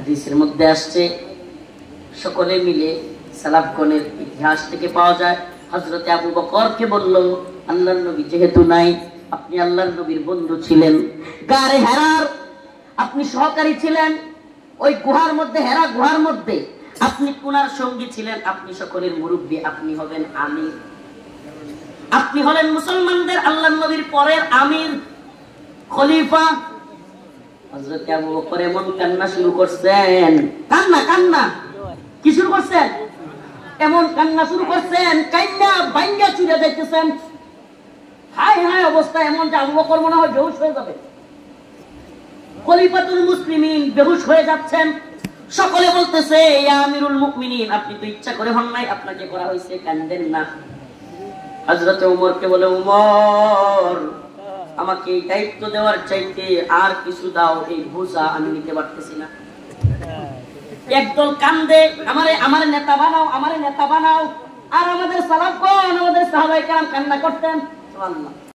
হাদিসের মধ্যে আসছে, সকলে মিলে সালাফগণের ইতিহাস থেকে পাওয়া যায়, হযরতে আবু বকরকে বলল, আল্লাহর নবী যেহেতু নাই, আপনি আল্লাহর নবীর বন্ধু ছিলেন, গারে হেরার আপনি সহকারী ছিলেন, ওই গুহার মধ্যে, হেরা গুহার মধ্যে আপনি কুনার সঙ্গী ছিলেন, আপনি সকলের মুরব্বী, আপনি হবেন আমির, আপনি হলেন মুসলমানদের আল্লাহর নবীর পরের আমির, খলিফা। হযরত আবু বকর এমন কান্না শুরু করছেন, কান্না কি শুরু করছেন, এমন কান্না শুরু করছেন, কান্না ভাঙ্গা চুরে যাইতেছেন, হায় হায় অবস্থা এমন যে আবু বকর মনে হয় বেহুশ হয়ে যাবে, খলিফাতুল মুসলিমিন বেহুশ হয়ে যাচ্ছেন। সকলে বলতেছে, ইয়া আমিরুল মুমিনিন, আপনি তো ইচ্ছা করে হন নাই, আপনাকে করা হয়েছে, কান্দেন না। হযরতে ওমরকে বলে, ওমর আমাকে এই দায়িত্ব দেওয়ার চাইতে আর কিছু দাও, এই বোঝা আমি নিতে পারতেছি না। একদল কান্দে, আমারে নেতা বানাও, আমারে নেতা বানাও, আর আমাদের সালাফগণ, আমাদের সাহাবায়ে কেরাম কান্না করতেন, সুবহানাল্লাহ।